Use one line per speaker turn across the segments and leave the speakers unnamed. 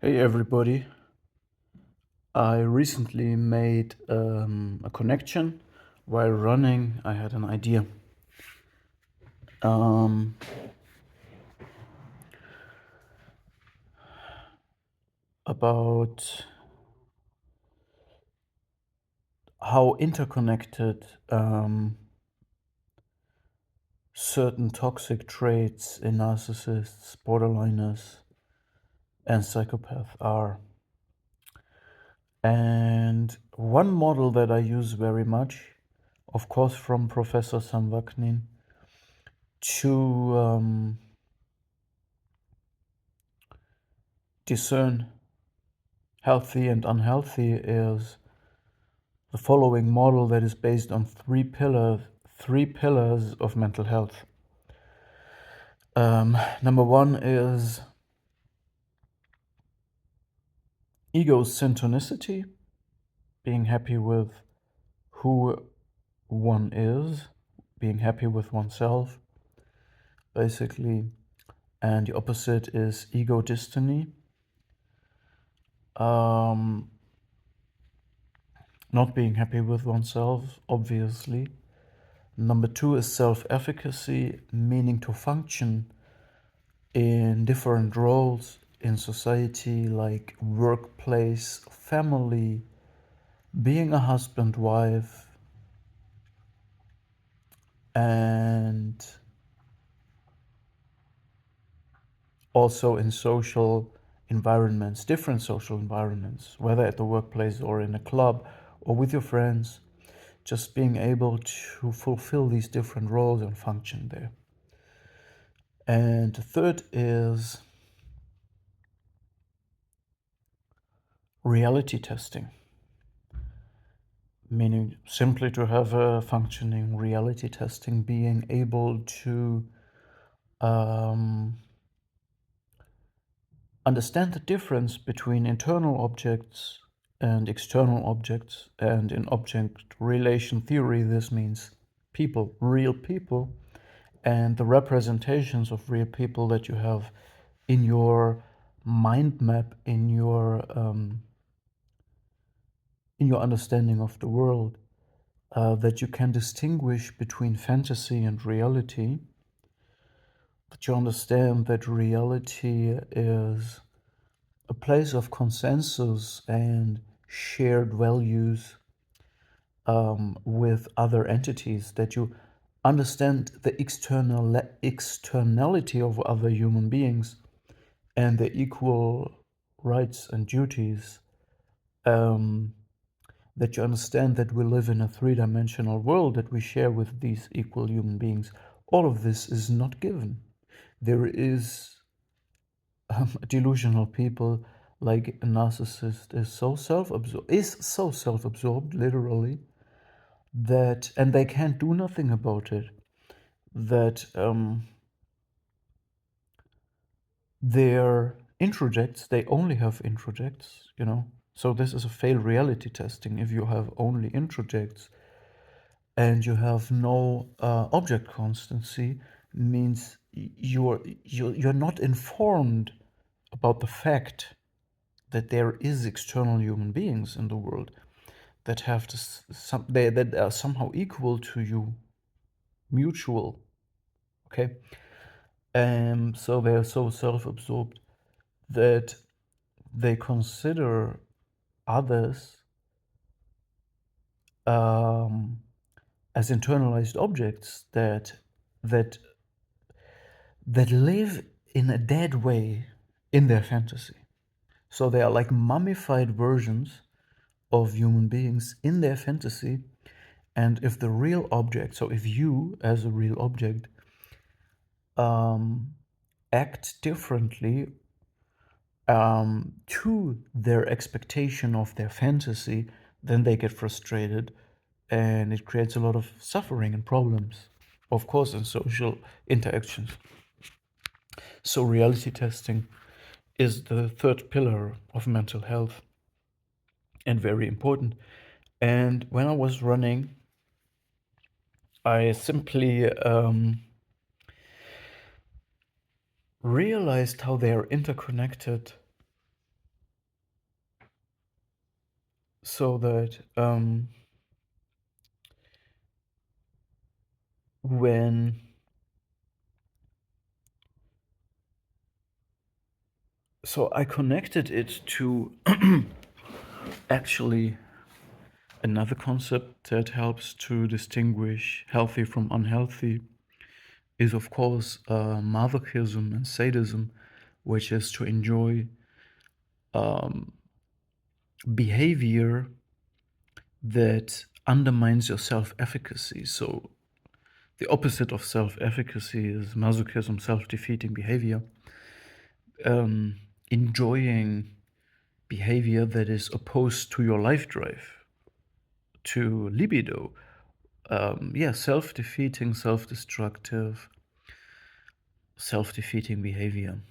Hey everybody, I recently made a connection while running. I had an idea um, about how interconnected certain toxic traits in narcissists, borderliners, and psychopaths are. And one model that I use very much, of course from Professor Samvaknin, to discern healthy and unhealthy is the following model that is based on three pillars of mental health. Number one is Ego-Synchronicity, being happy with who one is, being happy with oneself, basically. And the opposite is Ego-Dystony, not being happy with oneself, obviously. Number two is self-efficacy, meaning to function in different roles in society, like workplace, family, being a husband, wife, and also in social environments, different social environments, whether at the workplace or in a club or with your friends, just being able to fulfill these different roles and function there. And the third is reality testing, meaning simply to have a functioning reality testing, being able to understand the difference between internal objects and external objects. And in object relation theory, this means people, real people, and the representations of real people that you have in your mind map, in your understanding of the world, that you can distinguish between fantasy and reality, that you understand that reality is a place of consensus and shared values with other entities, that you understand the externality of other human beings and the equal rights and duties, that you understand that we live in a three-dimensional world that we share with these equal human beings. All of this is not given. There is delusional people, like a narcissist is so self-absorbed literally, that, and they can't do nothing about it, that their introjects, they only have introjects, so this is a failed reality testing. If you have only introjects and you have no object constancy, means you're not informed about the fact that there is external human beings in the world that have that are somehow equal to you, mutual. Okay, so they are so self-absorbed that they consider others as internalized objects that that live in a dead way in their fantasy. So they are like mummified versions of human beings in their fantasy. And if the real object, so if you as a real object act differently to their expectation of their fantasy, then they get frustrated and it creates a lot of suffering and problems, of course, in social interactions. So reality testing is the third pillar of mental health and very important. And when I was running, I simply realized how they are interconnected So that when so I connected it to actually another concept that helps to distinguish healthy from unhealthy is, of course, masochism and sadism, which is to enjoy behavior that undermines your self-efficacy. So the opposite of self-efficacy is masochism, self-defeating behavior. Enjoying behavior that is opposed to your life drive, to libido. Self-defeating, self-destructive, self-defeating behavior.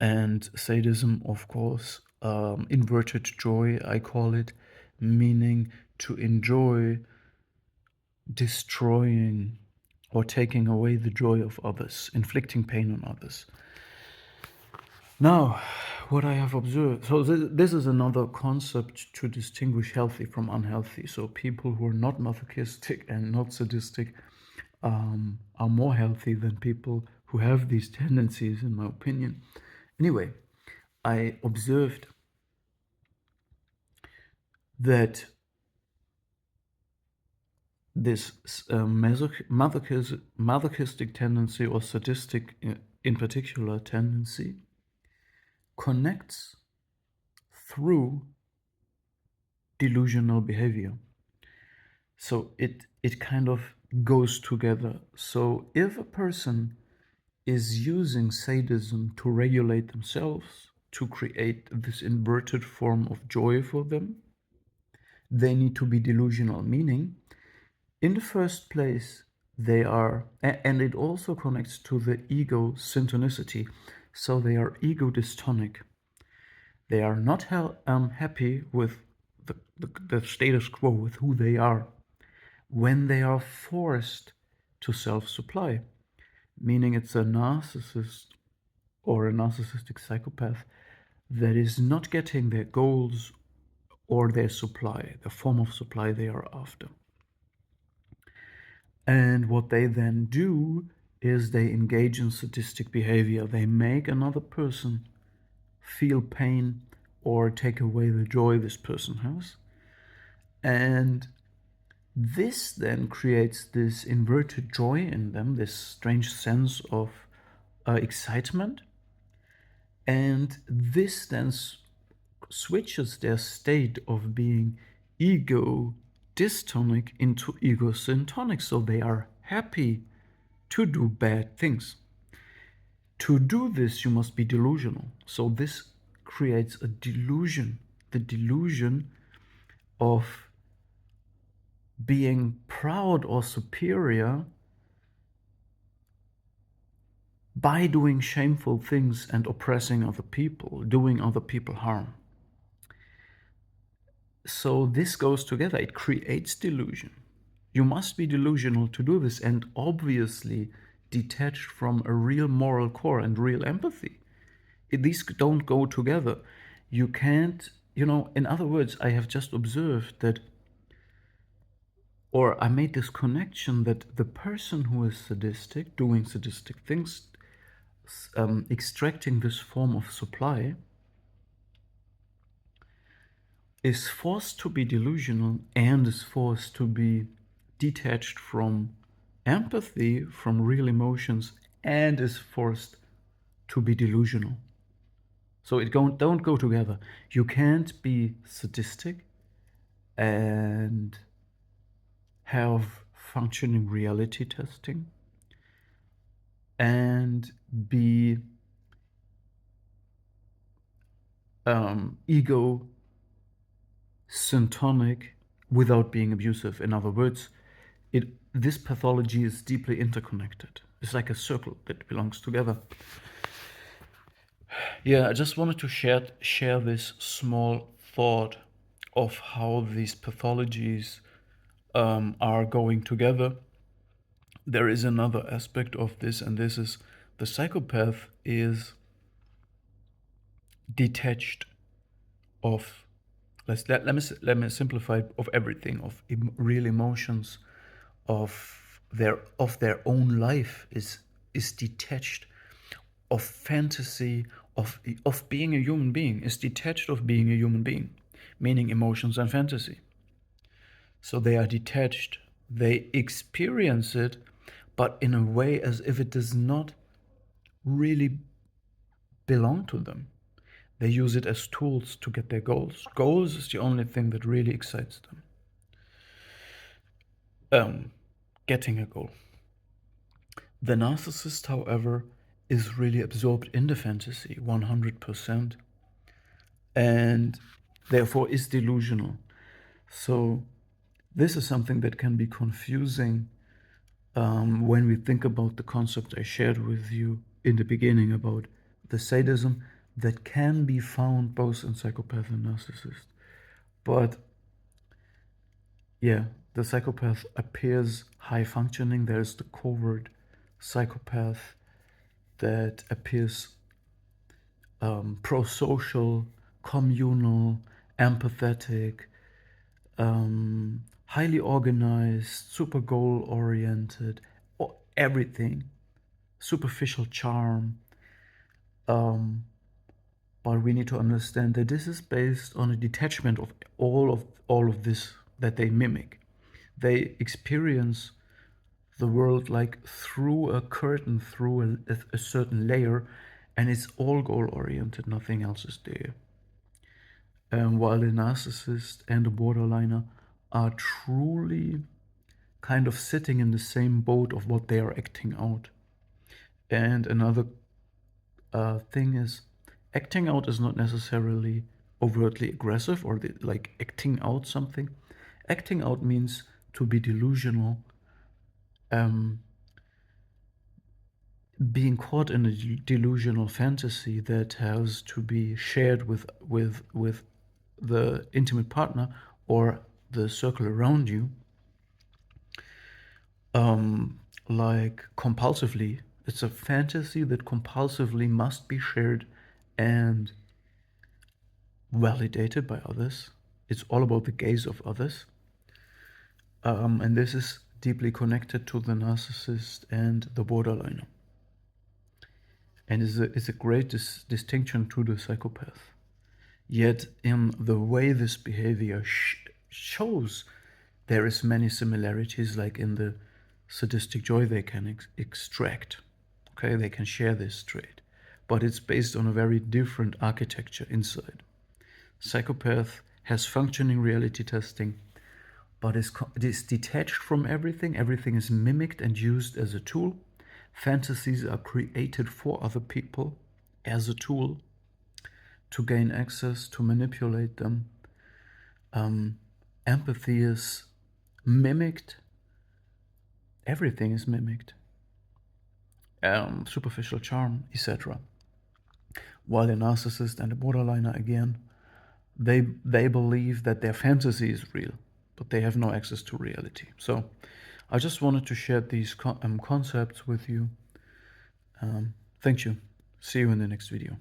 And sadism, of course, inverted joy, I call it, meaning to enjoy destroying or taking away the joy of others, inflicting pain on others. Now, what I have observed, so this is another concept to distinguish healthy from unhealthy. So people who are not masochistic and not sadistic are more healthy than people who have these tendencies, in my opinion. Anyway, I observed that this masochistic tendency, or sadistic in particular tendency, connects through delusional behavior. So it kind of goes together. So if a person is using sadism to regulate themselves, to create this inverted form of joy for them, they need to be delusional, meaning in the first place they are, and it also connects to the ego-synchronicity, so they are ego-dystonic. They are not happy with the status quo, with who they are, when they are forced to self-supply, meaning it's a narcissist or a narcissistic psychopath that is not getting their goals or their supply, the form of supply they are after. And what they then do is they engage in sadistic behavior. They make another person feel pain or take away the joy this person has. And this then creates this inverted joy in them, this strange sense of excitement. And this then switches their state of being ego-dystonic into ego-syntonic. So they are happy to do bad things. To do this, you must be delusional. So this creates a delusion, the delusion of being proud or superior by doing shameful things and oppressing other people, doing other people harm. So this goes together. It creates delusion. You must be delusional to do this, and obviously detached from a real moral core and real empathy. These don't go together. You can't, in other words, I have just observed that, or I made this connection that the person who is sadistic, doing sadistic things, extracting this form of supply, is forced to be delusional and is forced to be detached from empathy, from real emotions, and is forced to be delusional. So it don't go together. You can't be sadistic and have functioning reality testing and be ego syntonic without being abusive. In other words, this pathology is deeply interconnected. It's like a circle that belongs together. Yeah, I just wanted to share this small thought of how these pathologies are going together. There is another aspect of this, and this is the psychopath is detached of Let me simplify it, of everything, of real emotions, of their own life is detached, of fantasy, of being a human being is detached of being a human being, meaning emotions and fantasy. So they are detached. They experience it, but in a way as if it does not really belong to them. They use it as tools to get their goals. Goals is the only thing that really excites them. Getting a goal. The narcissist, however, is really absorbed in the fantasy 100% and therefore is delusional. So this is something that can be confusing when we think about the concept I shared with you in the beginning about the sadism that can be found both in psychopath and narcissist. But yeah, the psychopath appears high functioning. There's the covert psychopath that appears pro-social, communal, empathetic, highly organized, super goal-oriented, everything, superficial charm. But we need to understand that this is based on a detachment of all of this that they mimic. They experience the world like through a curtain, through a certain layer, and it's all goal-oriented. Nothing else is there. While the narcissist and the borderliner are truly kind of sitting in the same boat of what they are acting out. And another thing is, acting out is not necessarily overtly aggressive or like acting out something. Acting out means to be delusional, being caught in a delusional fantasy that has to be shared with the intimate partner or the circle around you, like compulsively. It's a fantasy that compulsively must be shared and validated by others. It's all about the gaze of others. And this is deeply connected to the narcissist and the borderliner. And is a great distinction to the psychopath. Yet in the way this behavior shows, there is many similarities, like in the sadistic joy they can extract. Okay, they can share this trait, but it's based on a very different architecture inside. Psychopath has functioning reality testing, but is detached from everything. Everything is mimicked and used as a tool. Fantasies are created for other people as a tool to gain access, to manipulate them. Empathy is mimicked. Everything is mimicked. Superficial charm, etc. While the narcissist and the borderliner, again, they believe that their fantasy is real, but they have no access to reality. So I just wanted to share these concepts with you. Thank you. See you in the next video.